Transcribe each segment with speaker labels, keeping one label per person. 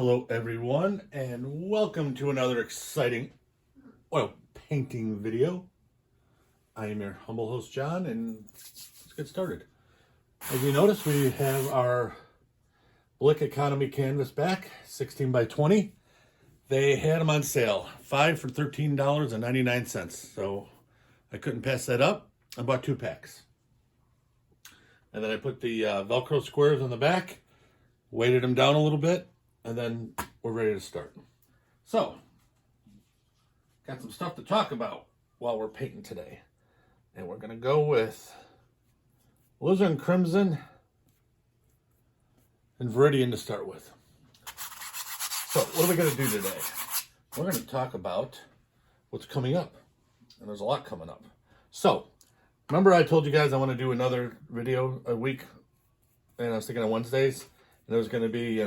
Speaker 1: Hello everyone, and welcome to another exciting oil painting video. I am your humble host John, and let's get started. As you notice, we have our Blick Economy canvas back, 16 by 20. They had them on sale, 5 for $13.99, so I couldn't pass that up. I bought 2 packs. And then I put the Velcro squares on the back, weighted them down a little bit, and then we're ready to start. So, got some stuff to talk about while we're painting today. And we're going to go with Alizarin Crimson and Viridian to start with. So, what are we going to do today? We're going to talk about what's coming up. And there's a lot coming up. So, remember I told you guys I want to do another video a week? And I was thinking on Wednesdays. And there's going to be,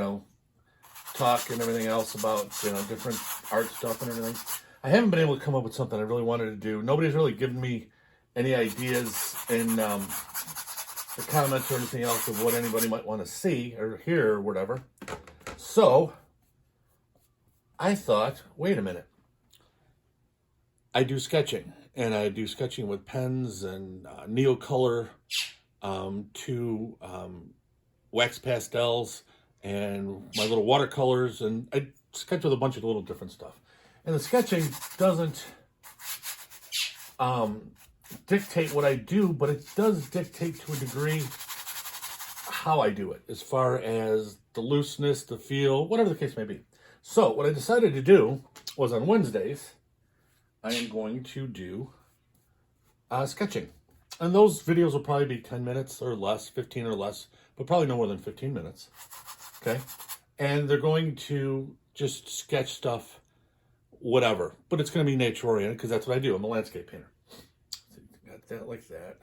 Speaker 1: talk and everything else about, different art stuff and everything. I haven't been able to come up with something I really wanted to do. Nobody's really given me any ideas in the comments or anything else of what anybody might want to see or hear or whatever. So, I thought, wait a minute. I do sketching, and I do sketching with pens and Neocolor, 2 wax pastels, and my little watercolors, and I sketch with a bunch of little different stuff. And the sketching doesn't dictate what I do, but it does dictate to a degree how I do it, as far as the looseness, the feel, whatever the case may be. So what I decided to do was on Wednesdays, I am going to do sketching. And those videos will probably be 10 minutes or less, 15 or less, but probably no more than 15 minutes. Okay, and they're going to just sketch stuff, whatever, but it's going to be nature oriented because that's what I do. I'm a landscape painter. So got that like that.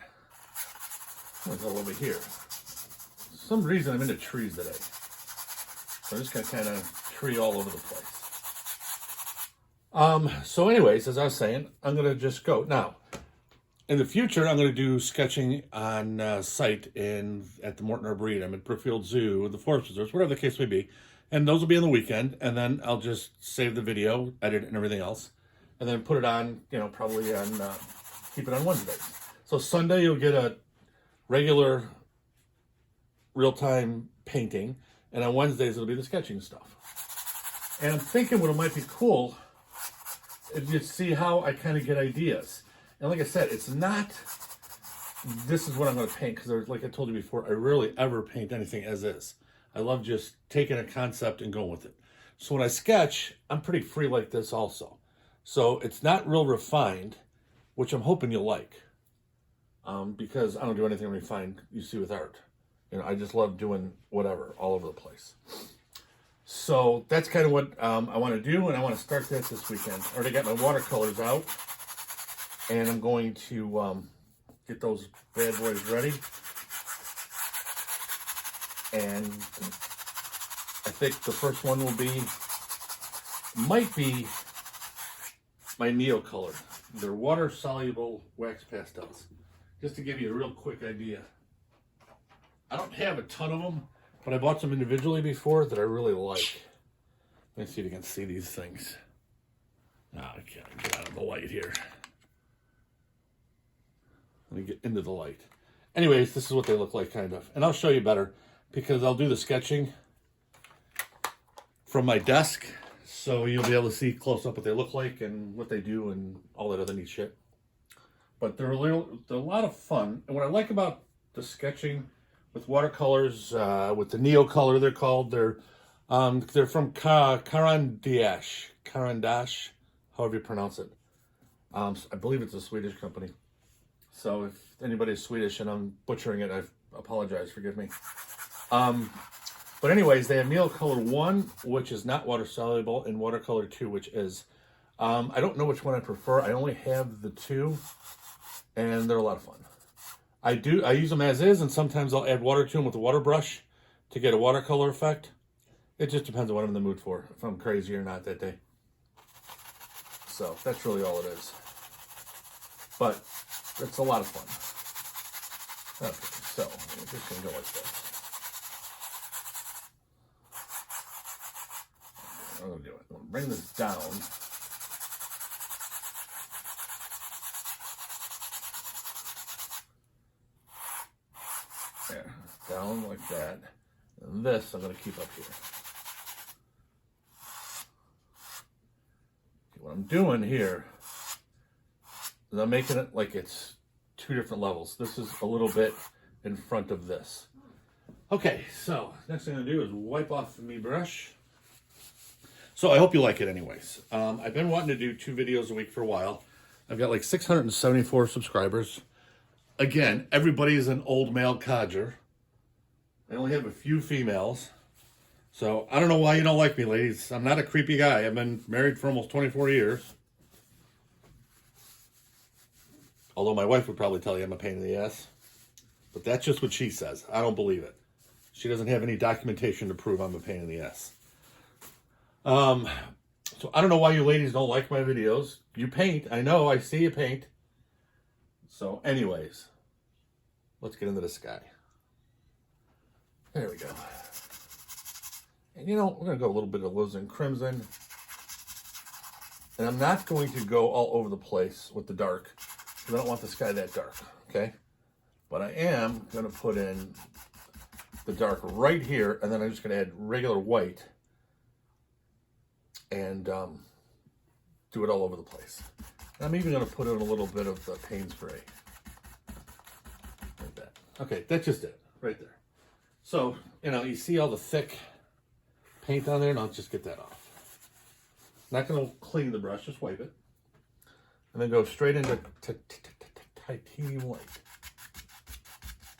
Speaker 1: I'm going to go over here. For some reason I'm into trees today, so I'm just going to kind of tree all over the place. So anyways, as I was saying, I'm going to just go now. In the future, I'm going to do sketching on site at the Morton Arboretum, at Brookfield Zoo, the Forest Preserves, whatever the case may be. And those will be on the weekend, and then I'll just save the video, edit it, and everything else, and then put it on, probably on, keep it on Wednesdays. So Sunday, you'll get a regular real-time painting, and on Wednesdays, it'll be the sketching stuff. And I'm thinking what it might be cool is you see how I kind of get ideas. And like I said, it's not, this is what I'm going to paint, because like I told you before, I rarely ever paint anything as is. I love just taking a concept and going with it. So when I sketch, I'm pretty free like this also. So it's not real refined, which I'm hoping you'll like, because I don't do anything refined you see with art. I just love doing whatever all over the place. So that's kind of what I want to do, and I want to start that this weekend. I already got my watercolors out. And I'm going to get those bad boys ready. And I think the first one might be my Neocolor. They're water-soluble wax pastels. Just to give you a real quick idea. I don't have a ton of them, but I bought some individually before that I really like. Let me see if you can see these things. Oh, I can't get out of the light here. Let me get into the light. Anyways, this is what they look like, kind of. And I'll show you better, because I'll do the sketching from my desk, so you'll be able to see close up what they look like and what they do and all that other neat shit. But they're a lot of fun. And what I like about the sketching with watercolors, with the Neocolor, they're called. They're from Carandash, however you pronounce it. I believe it's a Swedish company. So if anybody's Swedish and I'm butchering it, I apologize, forgive me. But anyways, they have Neocolor 1, which is not water soluble, and Watercolor 2, which is. I don't know which one I prefer. I only have the 2, and they're a lot of fun. I use them as is, and sometimes I'll add water to them with a water brush to get a watercolor effect. It just depends on what I'm in the mood for, if I'm crazy or not that day. So that's really all it is. But it's a lot of fun. Okay, so we're just going to go like this. I'm going to do it. I'm going to bring this down. There, down like that. And this I'm going to keep up here. Okay, what I'm doing here is I'm making it like it's two different levels. This is a little bit in front of this. Okay, so next thing I'm going to do is wipe off the brush. So I hope you like it anyways. I've been wanting to do 2 videos a week for a while. I've got like 674 subscribers. Again, everybody is an old male codger. I only have a few females. So I don't know why you don't like me, ladies. I'm not a creepy guy. I've been married for almost 24 years. Although my wife would probably tell you I'm a pain in the ass. But that's just what she says. I don't believe it. She doesn't have any documentation to prove I'm a pain in the ass. So I don't know why you ladies don't like my videos. You paint. I know. I see you paint. So anyways, let's get into the sky. There we go. And you know, we're going to go a little bit of Alizarin Crimson. And I'm not going to go all over the place with the dark, because I don't want the sky that dark, okay? But I am going to put in the dark right here, and then I'm just going to add regular white and do it all over the place. And I'm even going to put in a little bit of the Payne spray. Like that. Okay, that's just it, right there. So, you know, you see all the thick paint on there, and I'll just get that off. Not going to clean the brush, just wipe it. And then go straight into titanium white.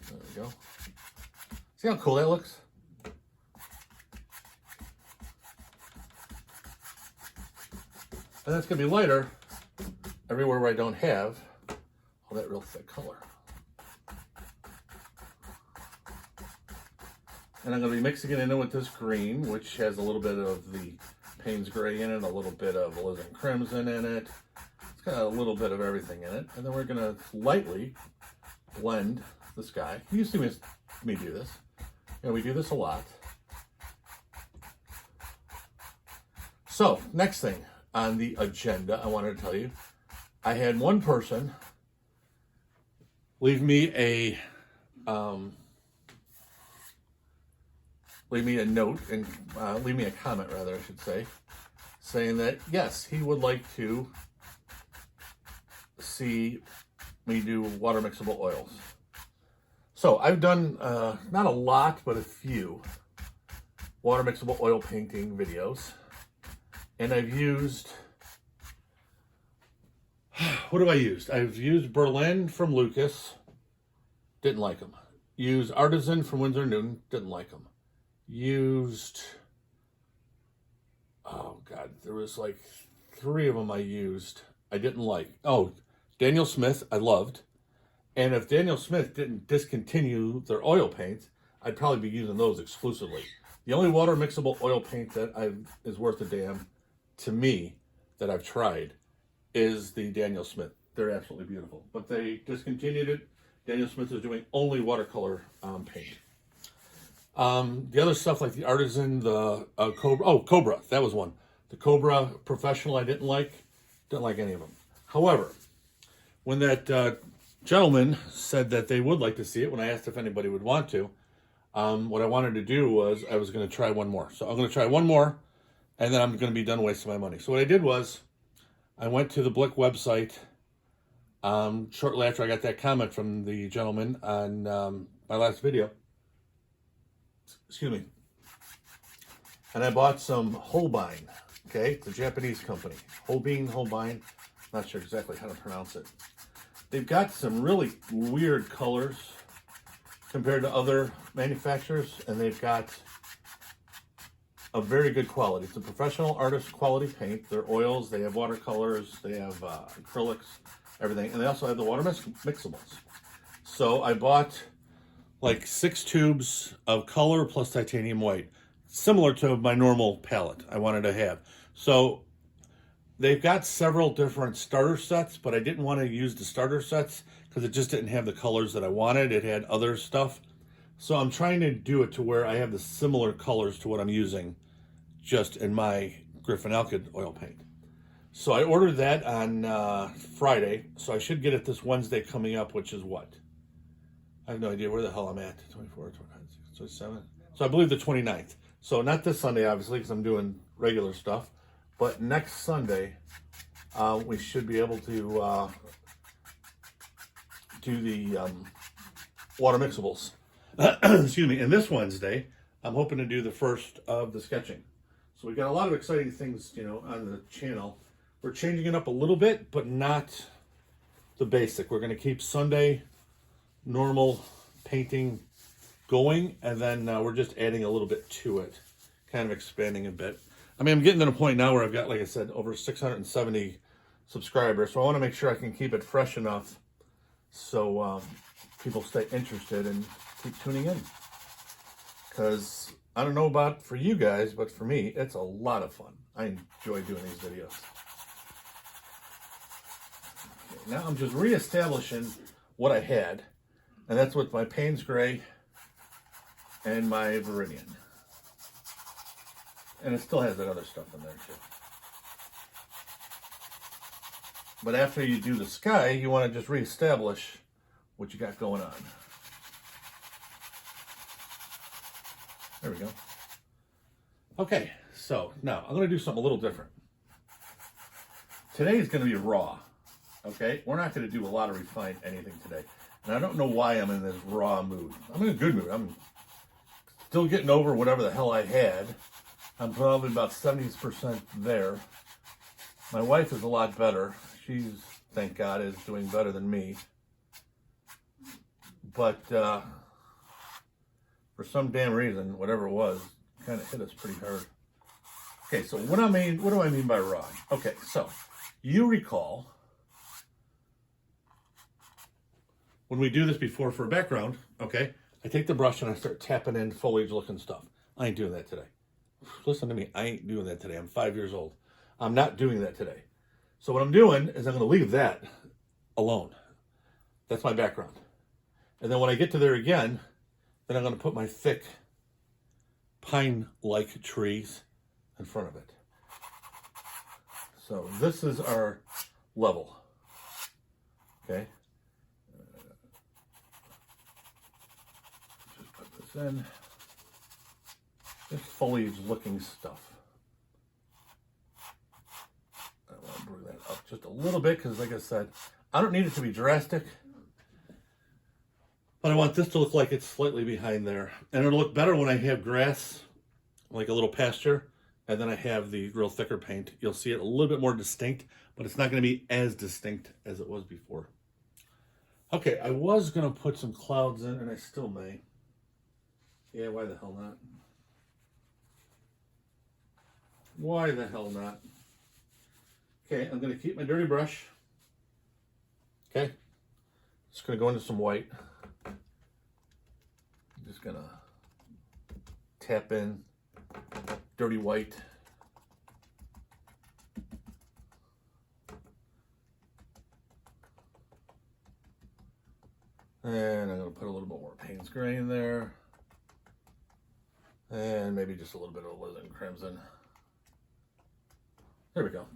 Speaker 1: There we go. See how cool that looks? And that's going to be lighter everywhere where I don't have all that real thick color. And I'm going to be mixing it in with this green, which has a little bit of the Payne's gray in it, a little bit of Alizarin Crimson in it. It's got a little bit of everything in it. And then we're going to lightly blend the sky. You see me do this. You know, we do this a lot. So, next thing on the agenda, I wanted to tell you, I had one person leave me a note, and leave me a comment, rather, I should say, saying that, yes, he would like to see me do water mixable oils. So I've done, not a lot, but a few water mixable oil painting videos. And I've used, what have I used? I've used Berlin from Lucas, didn't like them. Used Artisan from Winsor Newton, didn't like them. Used, oh God, there was like 3 of them I used I didn't like. Oh, Daniel Smith, I loved. And if Daniel Smith didn't discontinue their oil paints, I'd probably be using those exclusively. The only water mixable oil paint that is worth a damn to me that I've tried is the Daniel Smith. They're absolutely beautiful. But they discontinued it. Daniel Smith is doing only watercolor paint. The other stuff like the Artisan, the Cobra. Oh, Cobra, that was one. The Cobra Professional I didn't like. Didn't like any of them. However, when that gentleman said that they would like to see it, when I asked if anybody would want to, what I wanted to do was I was going to try one more. So I'm going to try one more, and then I'm going to be done wasting my money. So what I did was I went to the Blick website shortly after I got that comment from the gentleman on my last video. Excuse me. And I bought some Holbein. Okay, it's a Japanese company. Holbein. Not sure exactly how to pronounce it. They've got some really weird colors compared to other manufacturers, and they've got a very good quality. It's a professional artist quality paint. Their oils, they have watercolors, they have acrylics, everything, and they also have the water mixables. So I bought like 6 tubes of color plus titanium white, similar to my normal palette I wanted to have. So they've got several different starter sets, but I didn't want to use the starter sets because it just didn't have the colors that I wanted. It had other stuff. So I'm trying to do it to where I have the similar colors to what I'm using just in my Griffin Alkyd oil paint. So I ordered that on Friday, so I should get it this Wednesday coming up, which is what? I have no idea where the hell I'm at. 24, 25, 27. So I believe the 29th. So not this Sunday, obviously, because I'm doing regular stuff. But next Sunday, we should be able to do the water mixables. Excuse me. And this Wednesday, I'm hoping to do the first of the sketching. So we got a lot of exciting things, you know, on the channel. We're changing it up a little bit, but not the basic. We're going to keep Sunday normal painting going, and then we're just adding a little bit to it, kind of expanding a bit. I mean, I'm getting to the point now where I've got, like I said, over 670 subscribers, so I want to make sure I can keep it fresh enough so people stay interested and keep tuning in. Because I don't know about for you guys, but for me, it's a lot of fun. I enjoy doing these videos. Okay, now I'm just reestablishing what I had, and that's with my Payne's Gray and my Viridian. And it still has that other stuff in there too. But after you do the sky, you want to just reestablish what you got going on. There we go. Okay, so now I'm going to do something a little different. Today is going to be raw. Okay, we're not going to do a lot of refined anything today. And I don't know why I'm in this raw mood. I'm in a good mood. I'm still getting over whatever the hell I had. I'm probably about 70% there. My wife is a lot better. She's, thank God, is doing better than me. But for some damn reason, whatever it was, kind of hit us pretty hard. Okay, so what do I mean by raw? Okay, so you recall when we do this before for a background, okay, I take the brush and I start tapping in foliage looking stuff. I ain't doing that today. Listen to me, I ain't doing that today. I'm 5 years old. I'm not doing that today. So what I'm doing is I'm going to leave that alone. That's my background. And then when I get to there again, then I'm going to put my thick pine-like trees in front of it. So this is our level. Okay. Just put this in. Just foliage-looking stuff. I want to bring that up just a little bit because, like I said, I don't need it to be drastic. But I want this to look like it's slightly behind there. And it'll look better when I have grass, like a little pasture, and then I have the real thicker paint. You'll see it a little bit more distinct, but it's not going to be as distinct as it was before. Okay, I was going to put some clouds in, and I still may. Yeah, why the hell not? Why the hell not? Okay, I'm going to keep my dirty brush. Okay, just going to go into some white. Just gonna tap in dirty white. And I'm gonna put a little bit more Payne's Gray in there. And maybe just a little bit of Alizarin Crimson. There we go.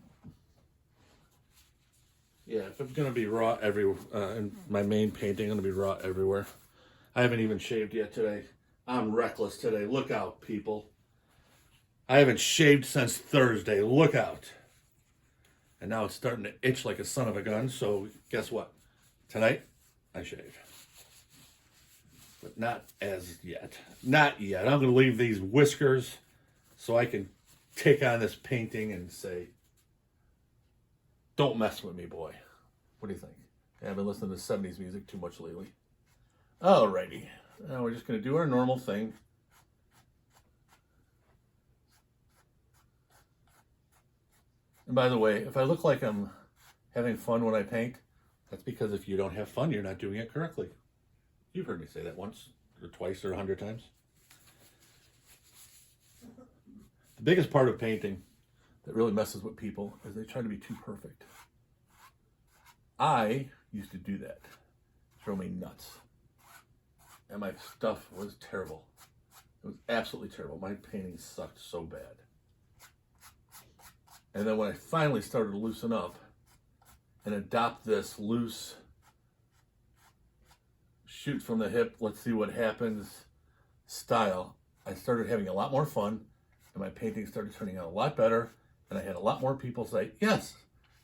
Speaker 1: Yeah, if it's gonna be raw everywhere, in my main painting, I'm gonna be raw everywhere. I haven't even shaved yet today. I'm reckless today. Look out, people. I haven't shaved since Thursday. Look out. And now it's starting to itch like a son of a gun. So guess what? Tonight, I shave. But not as yet. Not yet. I'm going to leave these whiskers so I can take on this painting and say, don't mess with me, boy. What do you think? I've been listening to 70s music too much lately. Alrighty, now we're just going to do our normal thing. And by the way, if I look like I'm having fun when I paint, that's because if you don't have fun, you're not doing it correctly. You've heard me say that once, or twice, or 100 times. The biggest part of painting that really messes with people is they try to be too perfect. I used to do that. Throw me nuts. And my stuff was terrible. It was absolutely terrible. My painting sucked so bad. And then when I finally started to loosen up and adopt this loose, shoot from the hip, let's see what happens style, I started having a lot more fun, and my painting started turning out a lot better, and I had a lot more people say, yes,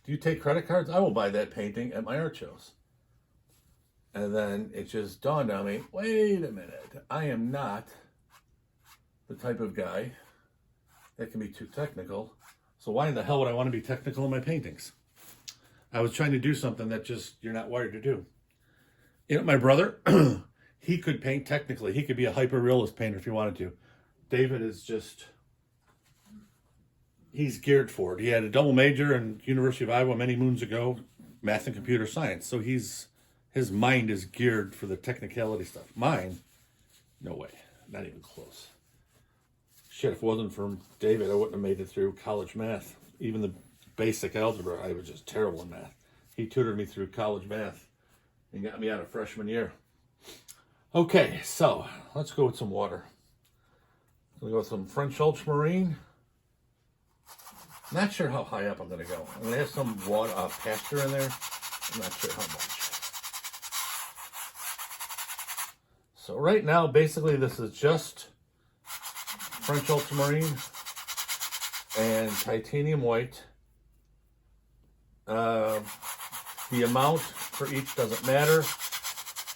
Speaker 1: do you take credit cards? I will buy that painting at my art shows. And then it just dawned on me, wait a minute, I am not the type of guy that can be too technical. So why in the hell would I want to be technical in my paintings? I was trying to do something that just you're not wired to do. You know, my brother, he could paint technically. He could be a hyper-realist painter if he wanted to. David is just, he's geared for it. He had a double major in University of Iowa many moons ago, math and computer science. So his mind is geared for the technicality stuff. Mine, no way, not even close. Shit, if it wasn't for David, I wouldn't have made it through college math. Even the basic algebra, I was just terrible in math. He tutored me through college math and got me out of freshman year. Okay, so let's go with some water. We'll go with some French ultramarine. Not sure how high up I'm going to go. I'm going to have some water, pasture in there. I'm not sure how much. So right now, basically, this is just French ultramarine and titanium white. The amount for each doesn't matter.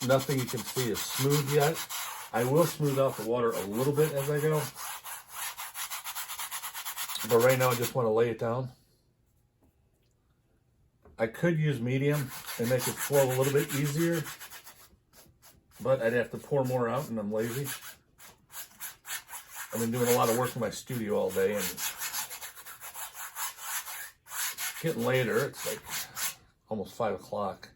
Speaker 1: Nothing you can see is smooth yet. I will smooth out the water a little bit as I go. But right now I just want to lay it down. I could use medium and make it flow a little bit easier, but I'd have to pour more out and I'm lazy. I've been doing a lot of work in my studio all day and it's getting later. It's like almost 5 o'clock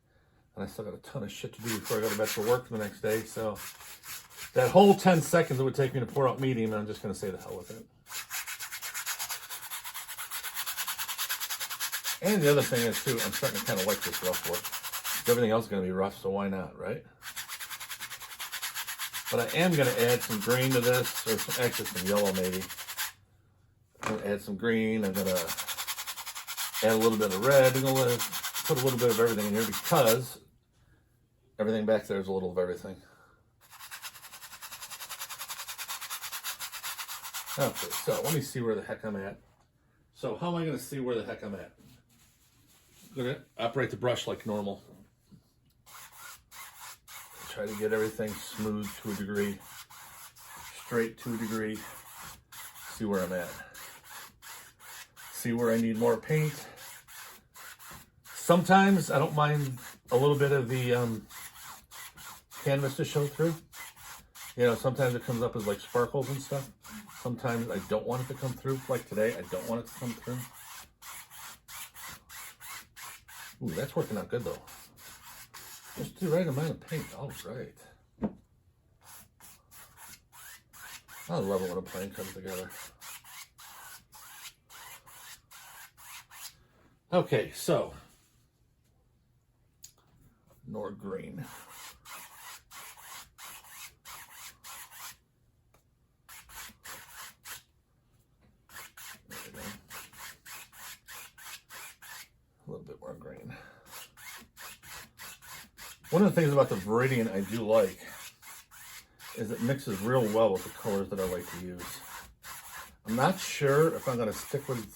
Speaker 1: and I still got a ton of shit to do before I go to bed for work the next day. So that whole 10 seconds it would take me to pour out medium, and I'm just going to say the hell with it. And the other thing is too, I'm starting to kind of like this rough work. Everything else is going to be rough, so why not, right? But I am going to add some green to this, or actually some yellow maybe. I'm going to add some green. I'm going to add a little bit of red. I'm going to put a little bit of everything in here because everything back there is a little of everything. Okay, so let me see where the heck I'm at. So how am I going to see where the heck I'm at? I'm going to operate the brush like normal. Try to get everything smooth to a degree, straight to a degree. See where I'm at. See where I need more paint. Sometimes I don't mind a little bit of the canvas to show through. You know, sometimes it comes up as like sparkles and stuff. Sometimes I don't want it to come through. Like today, I don't want it to come through. Ooh, that's working out good though. Just the right amount of paint. All right. I love it when a plane comes together. Okay, so Nor green. A little bit more green. One of the things about the Viridian I do like is it mixes real well with the colors that I like to use. I'm not sure if I'm going to stick with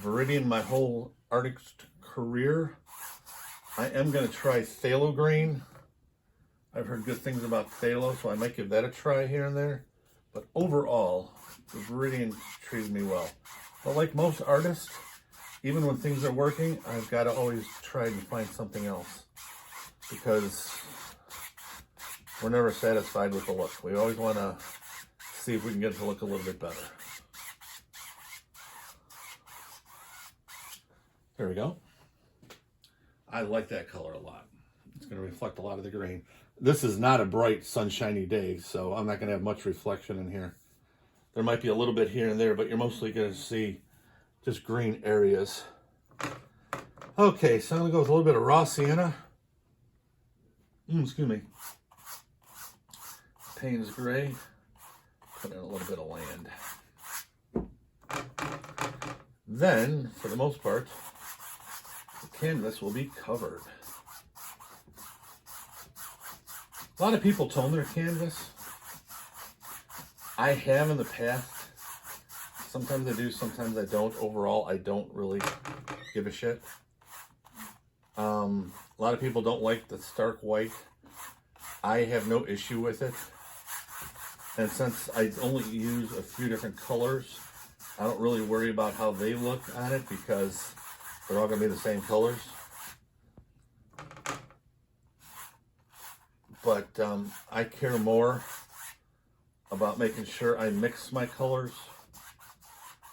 Speaker 1: Viridian my whole artist career. I am going to try phthalo green. I've heard good things about phthalo, so I might give that a try here and there. But overall, the Viridian treated me well. But like most artists, even when things are working, I've got to always try and find something else, because we're never satisfied with the look. We always want to see if we can get it to look a little bit better. There we go. I like that color a lot. It's going to reflect a lot of the green. This is not a bright, sunshiny day, so I'm not going to have much reflection in here. There might be a little bit here and there, but you're mostly going to see just green areas. Okay, so I'm going to go with a little bit of raw sienna. Excuse me. Payne's gray. Put in a little bit of land. Then, for the most part, the canvas will be covered. A lot of people tone their canvas. I have in the past. Sometimes I do, sometimes I don't. Overall, I don't really give a shit. A lot of people don't like the stark white. I have no issue with it. And since I only use a few different colors, I don't really worry about how they look on it because they're all going to be the same colors. But I care more about making sure I mix my colors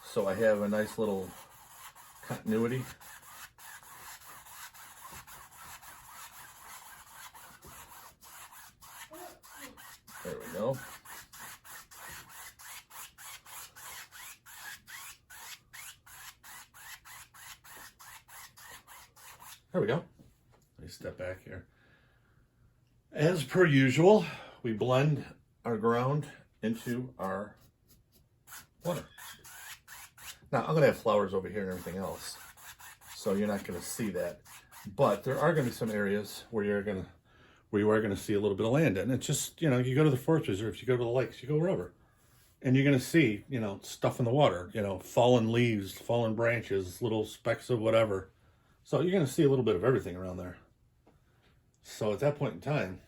Speaker 1: so I have a nice little continuity. There we go. There we go. Let me step back here. As per usual, we blend our ground into our water. Now, I'm going to have flowers over here and everything else, so you're not going to see that. But there are going to be some areas where you are going to see a little bit of land. And it's just, you know, you go to the forest reserves, you go to the lakes, you go wherever, and you're going to see, you know, stuff in the water, you know, fallen leaves, fallen branches, little specks of whatever. So you're going to see a little bit of everything around there. So at that point in time,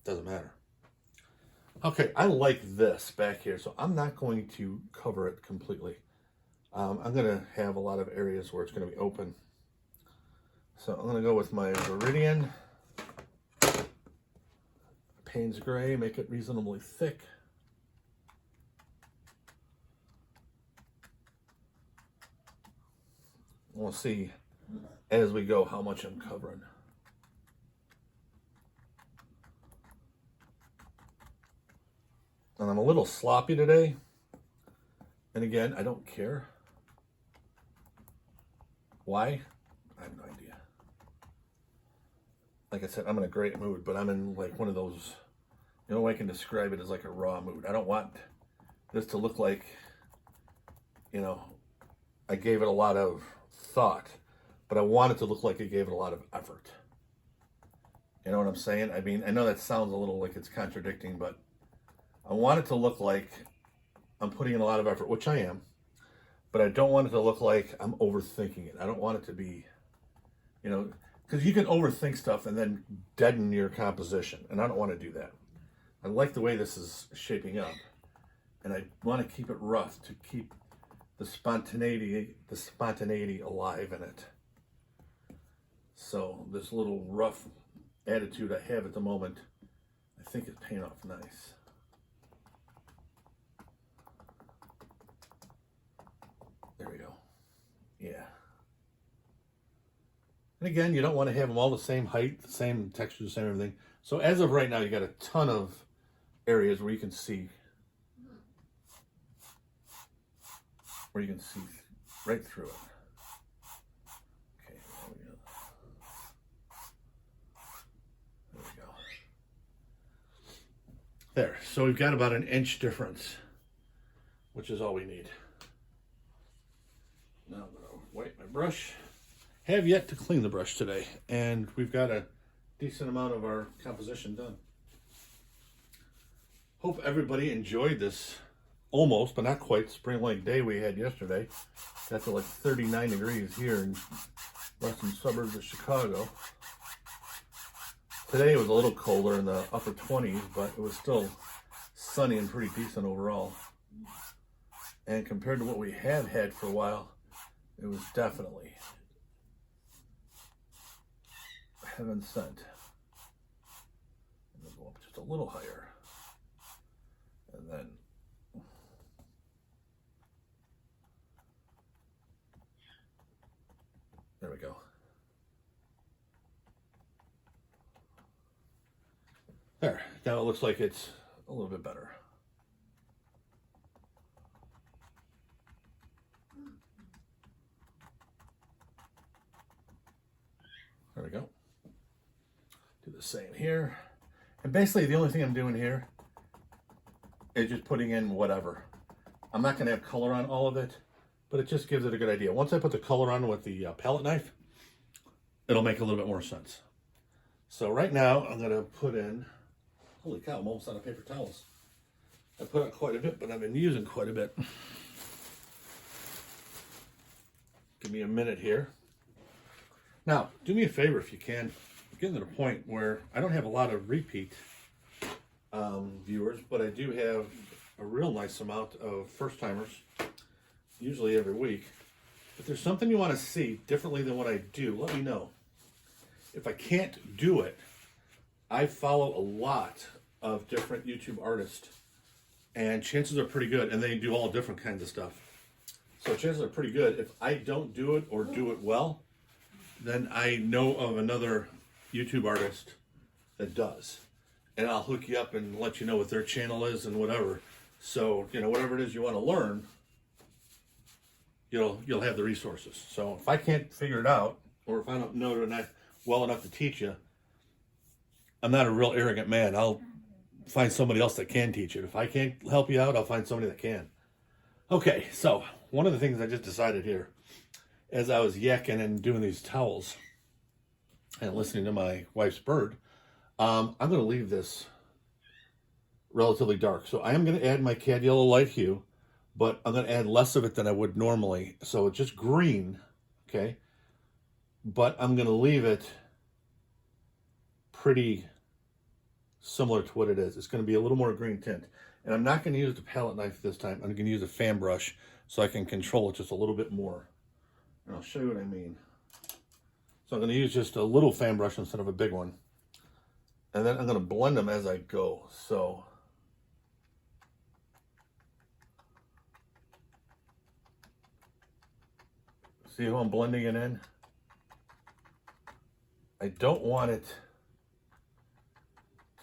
Speaker 1: it doesn't matter. Okay, I like this back here, so I'm not going to cover it completely. I'm going to have a lot of areas where it's going to be open. So I'm going to go with my Viridian, Payne's Gray, make it reasonably thick. We'll see as we go how much I'm covering. And I'm a little sloppy today. And again, I don't care. Why? I have no idea. Like I said, I'm in a great mood, but I'm in like one of those, you know, I can describe it as like a raw mood. I don't want this to look like, you know, I gave it a lot of thought, but I want it to look like I gave it a lot of effort. You know what I'm saying? I mean, I know that sounds a little like it's contradicting, but I want it to look like I'm putting in a lot of effort, which I am, but I don't want it to look like I'm overthinking it. I don't want it to be, you know, because you can overthink stuff and then deaden your composition, and I don't want to do that. I like the way this is shaping up, and I want to keep it rough to keep the spontaneity alive in it. So this little rough attitude I have at the moment, I think is paying off nice. There we go. Yeah. And again, you don't want to have them all the same height, the same texture, the same everything. So as of right now, you got a ton of areas where you can see right through it. Okay, there we go. There we go. There. So we've got about an inch difference, which is all we need. Now I'm going to wipe my brush. Have yet to clean the brush today, and we've got a decent amount of our composition done. Hope everybody enjoyed this almost, but not quite, spring-like day we had yesterday. Got to like 39 degrees here in western suburbs of Chicago. Today it was a little colder in the upper 20s, but it was still sunny and pretty decent overall. And compared to what we have had for a while, it was definitely heaven sent. And then go up just a little higher. And then there we go. There. Now it looks like it's a little bit better. There we go. Do the same here. And basically the only thing I'm doing here is just putting in whatever. I'm not going to have color on all of it. but it just gives it a good idea. Once I put the color on with the palette knife, it'll make a little bit more sense. So right now I'm going to put in, holy cow, I'm almost out of paper towels. I put out quite a bit, but I've been using quite a bit. Give me a minute here. Now, do me a favor if you can. I'm getting to the point where I don't have a lot of repeat viewers, but I do have a real nice amount of first-timers, usually every week. If there's something you want to see differently than what I do, let me know. If I can't do it, I follow a lot of different YouTube artists, and chances are pretty good, and they do all different kinds of stuff. So chances are pretty good. If I don't do it or do it well, then I know of another YouTube artist that does. And I'll hook you up and let you know what their channel is and whatever. So, you know, whatever it is you want to learn, you'll have the resources. So if I can't figure it out, or if I don't know it well enough to teach you, I'm not a real arrogant man. I'll find somebody else that can teach it. If I can't help you out, I'll find somebody that can. Okay, so one of the things I just decided here, as I was yakking and doing these towels and listening to my wife's bird, I'm going to leave this relatively dark. So I am going to add my Cadmium Yellow Light Hue, but I'm going to add less of it than I would normally. So it's just green, okay? But I'm going to leave it pretty similar to what it is. It's going to be a little more green tint. And I'm not going to use the palette knife this time. I'm going to use a fan brush so I can control it just a little bit more. And I'll show you what I mean. So I'm going to use just a little fan brush instead of a big one. And then I'm going to blend them as I go. So see how I'm blending it in? I don't want it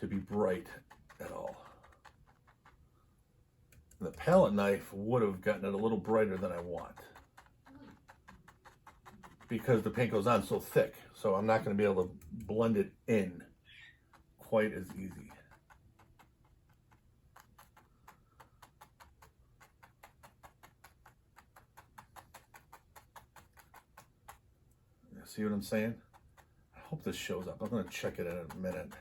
Speaker 1: to be bright at all. The palette knife would have gotten it a little brighter than I want, because the paint goes on so thick. So I'm not going to be able to blend it in quite as easy. See what I'm saying? I hope this shows up. I'm going to check it in a minute.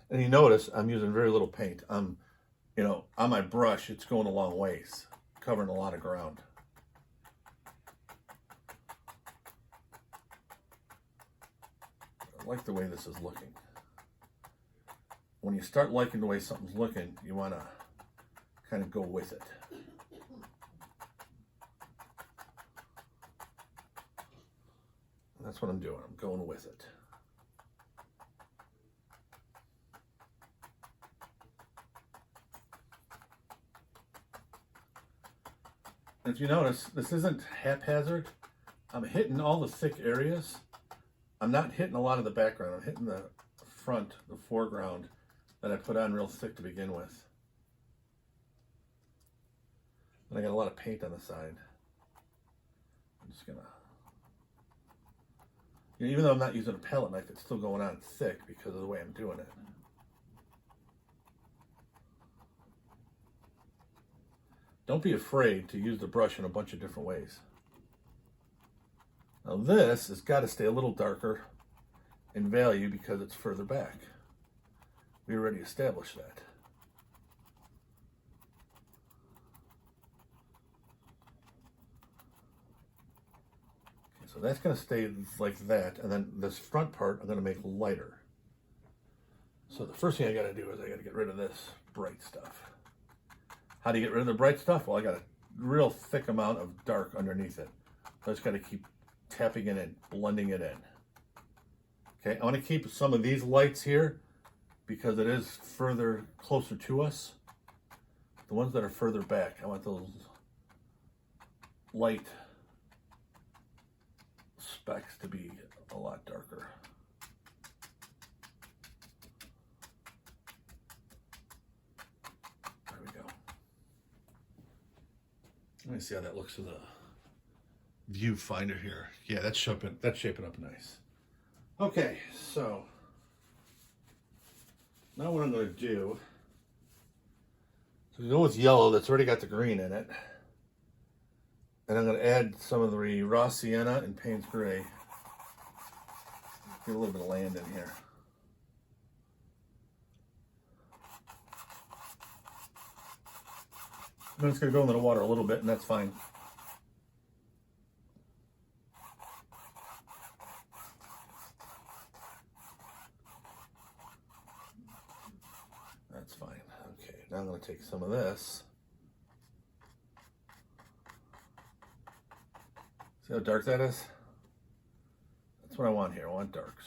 Speaker 1: And you notice I'm using very little paint. You know, on my brush, it's going a long ways, covering a lot of ground. I like the way this is looking. When you start liking the way something's looking, you want to kind of go with it. And that's what I'm doing. I'm going with it. If you notice, this isn't haphazard. I'm hitting all the thick areas. I'm not hitting a lot of the background. I'm hitting the front, the foreground that I put on real thick to begin with. And I got a lot of paint on the side. I'm just gonna, you know, even though I'm not using a palette knife, it's still going on thick because of the way I'm doing it. Don't be afraid to use the brush in a bunch of different ways. Now this has got to stay a little darker in value because it's further back. We already established that. Okay, so that's going to stay like that, and then this front part I'm going to make lighter. So the first thing I got to do is I got to get rid of this bright stuff. How do you get rid of the bright stuff? Well, I got a real thick amount of dark underneath it. So I just got to keep tapping it in, blending it in. Okay, I want to keep some of these lights here because it is further closer to us. The ones that are further back, I want those light specks to be a lot darker. Let me see how that looks in the viewfinder here. Yeah, that's shaping up nice. Okay, so now what I'm going to do So we go with yellow that's already got the green in it. And I'm going to add some of the raw sienna and Payne's gray. Get a little bit of land in here. I'm just going to go into the water a little bit, and that's fine. That's fine. Okay, now I'm going to take some of this. See how dark that is? That's what I want here. I want darks.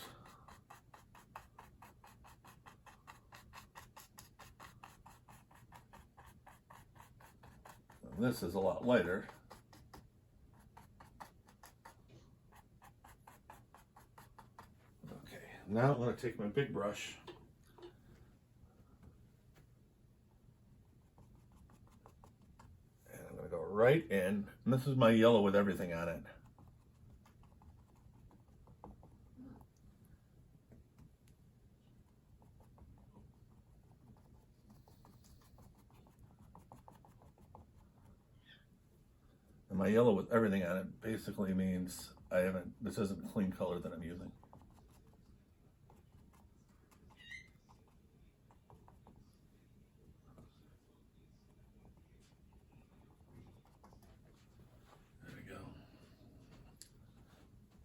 Speaker 1: And this is a lot lighter. Okay, now I'm going to take my big brush. And I'm going to go right in. And this is my yellow with everything on it. And my yellow with everything on it basically means this isn't clean color that I'm using. There we go.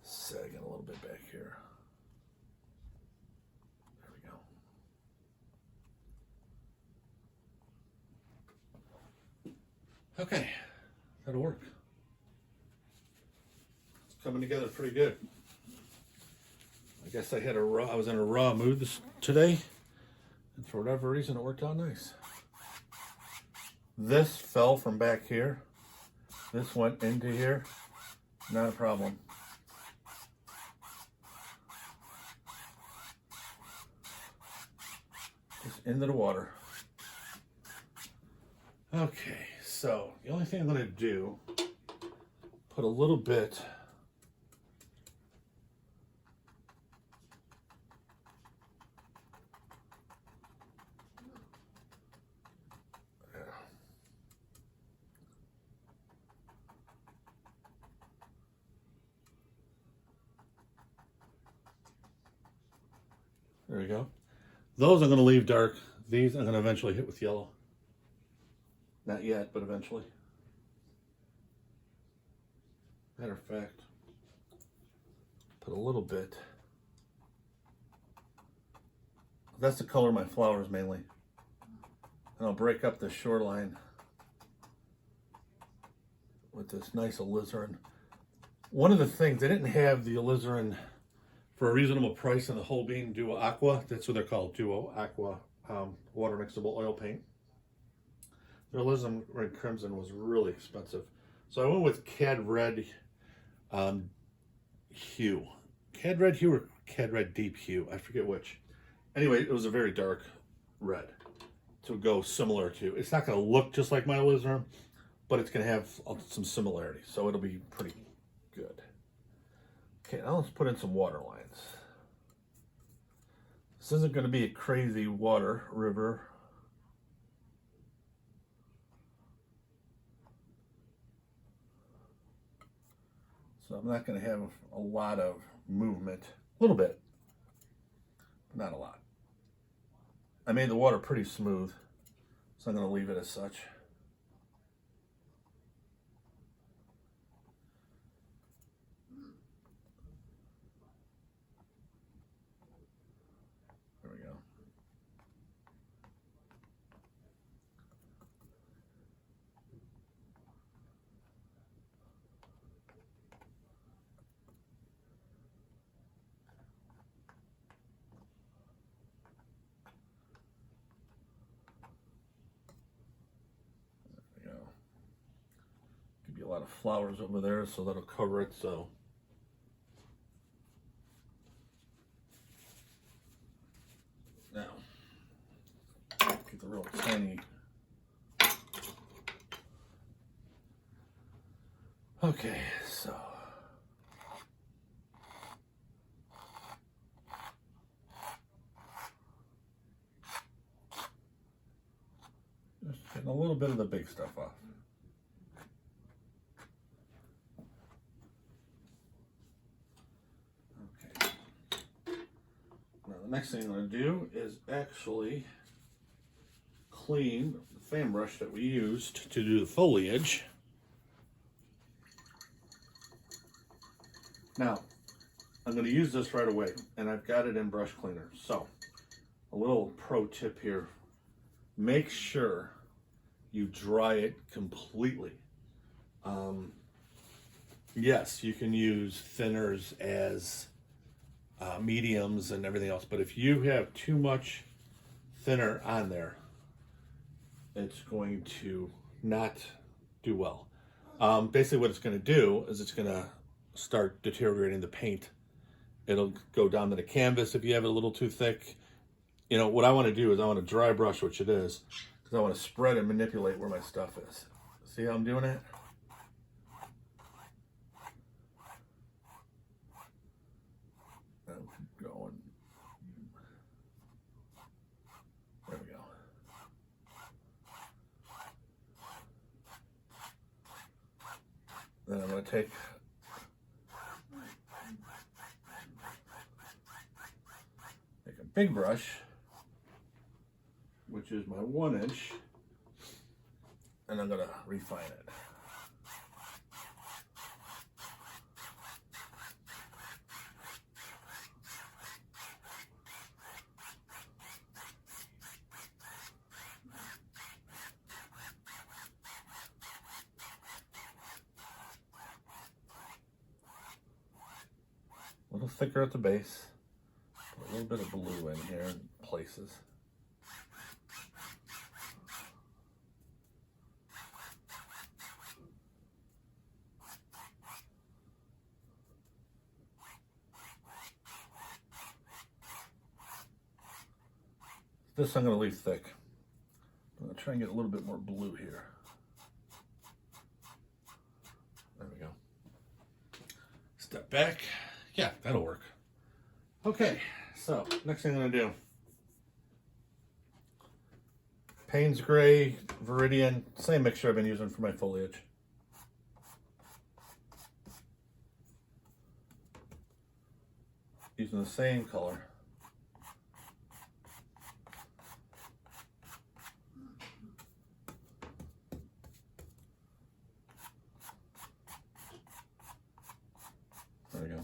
Speaker 1: Sagging a little bit back here. There we go. Okay, that'll work. Coming together pretty good. I guess I was in a raw mood today, and for whatever reason it worked out nice. This fell from back here. This went into here. Not a problem. Just into the water. Okay, so the only thing I'm going to do, put a little bit there we go. Those I'm going to leave dark. These I'm going to eventually hit with yellow. Not yet, but eventually. Matter of fact, put a little bit. That's the color of my flowers mainly. And I'll break up the shoreline with this nice alizarin. One of the things, they didn't have the alizarin for a reasonable price in the whole bean Duo Aqua. That's what they're called, Duo Aqua water mixable oil paint. Their Alizarin Crimson was really expensive. So I went with Cad Red Hue. Cad Red Hue or Cad Red Deep Hue, I forget which. Anyway, it was a very dark red to go similar to. It's not going to look just like my alizarin, but it's going to have some similarities, so it'll be pretty good. Okay, now let's put in some water lines. This isn't going to be a crazy water river. So I'm not going to have a lot of movement. A little bit, but not a lot. I made the water pretty smooth, so I'm going to leave it as such. There we go. Could be a lot of flowers over there, so that'll cover it. So now get the real tiny. Okay, so just getting a little bit of the big stuff off. Okay. Now the next thing I'm going to do is actually clean the fan brush that we used to do the foliage. Now, I'm going to use this right away, and I've got it in brush cleaner. So, a little pro tip here. Make sure you dry it completely. Yes, you can use thinners as mediums and everything else, but if you have too much thinner on there, it's going to not do well. Basically what it's going to do is it's going to start deteriorating the paint. It'll go down to the canvas if you have it a little too thick. You know, what I want to do is I want to dry brush, which it is, because I want to spread and manipulate where my stuff is. See how I'm doing it? I'm going. There we go. Then I'm going to take a big brush, which is my 1-inch, and I'm going to refine it. A little thicker at the base. Put a little bit of blue in here in places. This I'm going to leave thick. I'm going to try and get a little bit more blue here. There we go. Step back. Yeah, that'll work. Okay, so next thing I'm going to do. Payne's Gray, Viridian, same mixture I've been using for my foliage. Using the same color. There we go.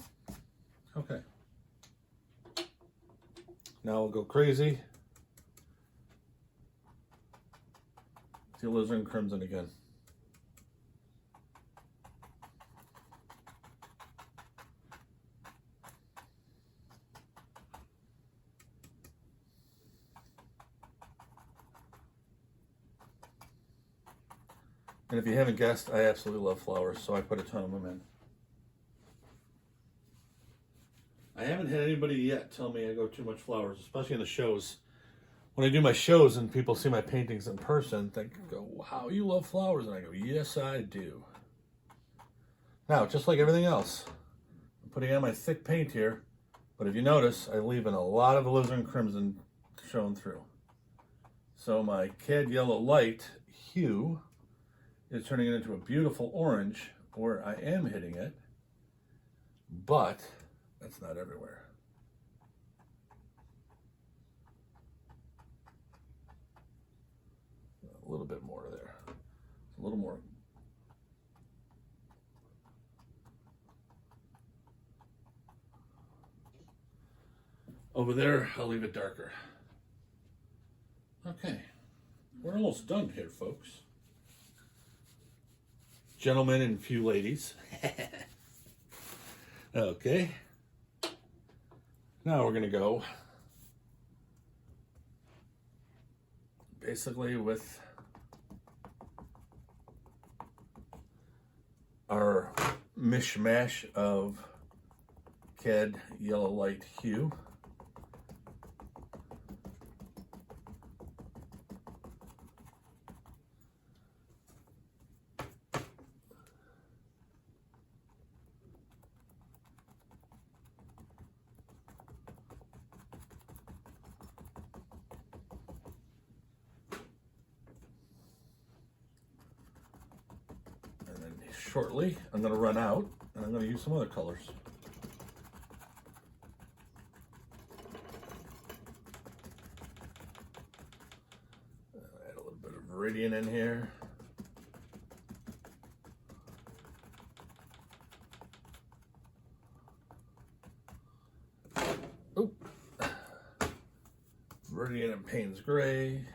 Speaker 1: Okay. Now we'll go crazy. The Alizarin Crimson again. And if you haven't guessed, I absolutely love flowers, so I put a ton of them in. I haven't had anybody yet tell me I go too much flowers, especially in the shows. When I do my shows and people see my paintings in person, they go, wow, you love flowers. And I go, yes, I do. Now, just like everything else, I'm putting on my thick paint here, but if you notice, I leave in a lot of Alizarin Crimson shown through. So my Cadmium Yellow Light Hue is turning it into a beautiful orange where I am hitting it, but that's not everywhere. A little bit more there. A little more. Over there, I'll leave it darker. Okay, we're almost done here, folks. Gentlemen and few ladies. Okay. Now we're going to go basically with our mishmash of Cadmium Yellow Light Hue. shortly I'm going to run out and I'm going to use some other colors. Add a little bit of Viridian in here. Oop. Viridian and Payne's Gray.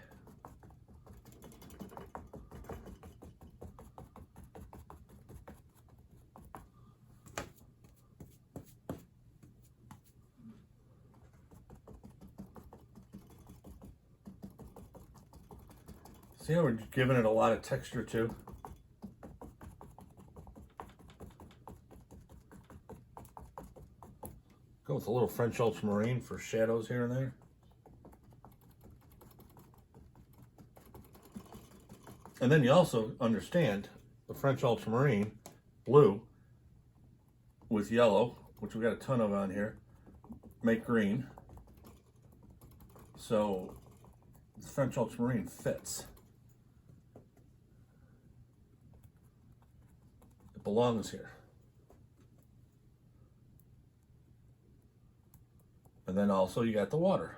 Speaker 1: See how we're giving it a lot of texture too? Go with a little French ultramarine for shadows here and there. And then you also understand the French ultramarine blue with yellow, which we got a ton of on here, make green. So the French ultramarine fits. Belongs here. And then also you got the water.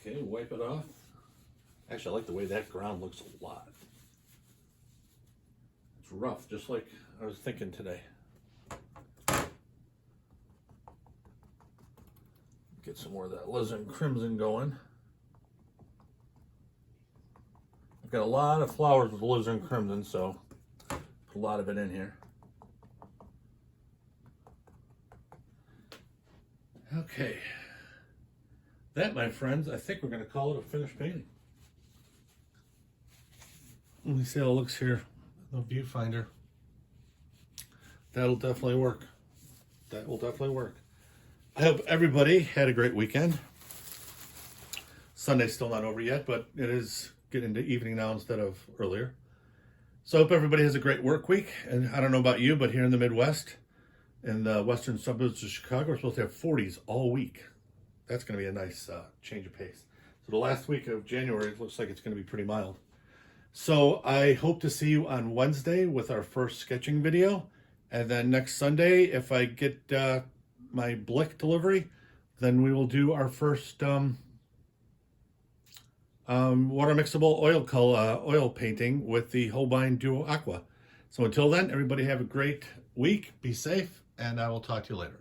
Speaker 1: Okay, wipe it off. Actually, I like the way that ground looks a lot. It's rough, just like I was thinking today. Get some more of that Alizarin Crimson going. I've got a lot of flowers with Alizarin Crimson, so put a lot of it in here. Okay. That, my friends, I think we're going to call it a finished painting. Let me see how it looks here. The viewfinder. That'll definitely work. That will definitely work. I hope everybody had a great weekend. Sunday's still not over yet, but it is getting into evening now instead of earlier. So I hope everybody has a great work week. And I don't know about you, but here in the Midwest, in the western suburbs of Chicago, we're supposed to have 40s all week. That's going to be a nice change of pace. So the last week of January, it looks like it's going to be pretty mild. So I hope to see you on Wednesday with our first sketching video. And then next Sunday, if I get my Blick delivery, then we will do our first water mixable oil painting with the Holbein Duo Aqua. So until then, everybody have a great week, be safe, and I will talk to you later.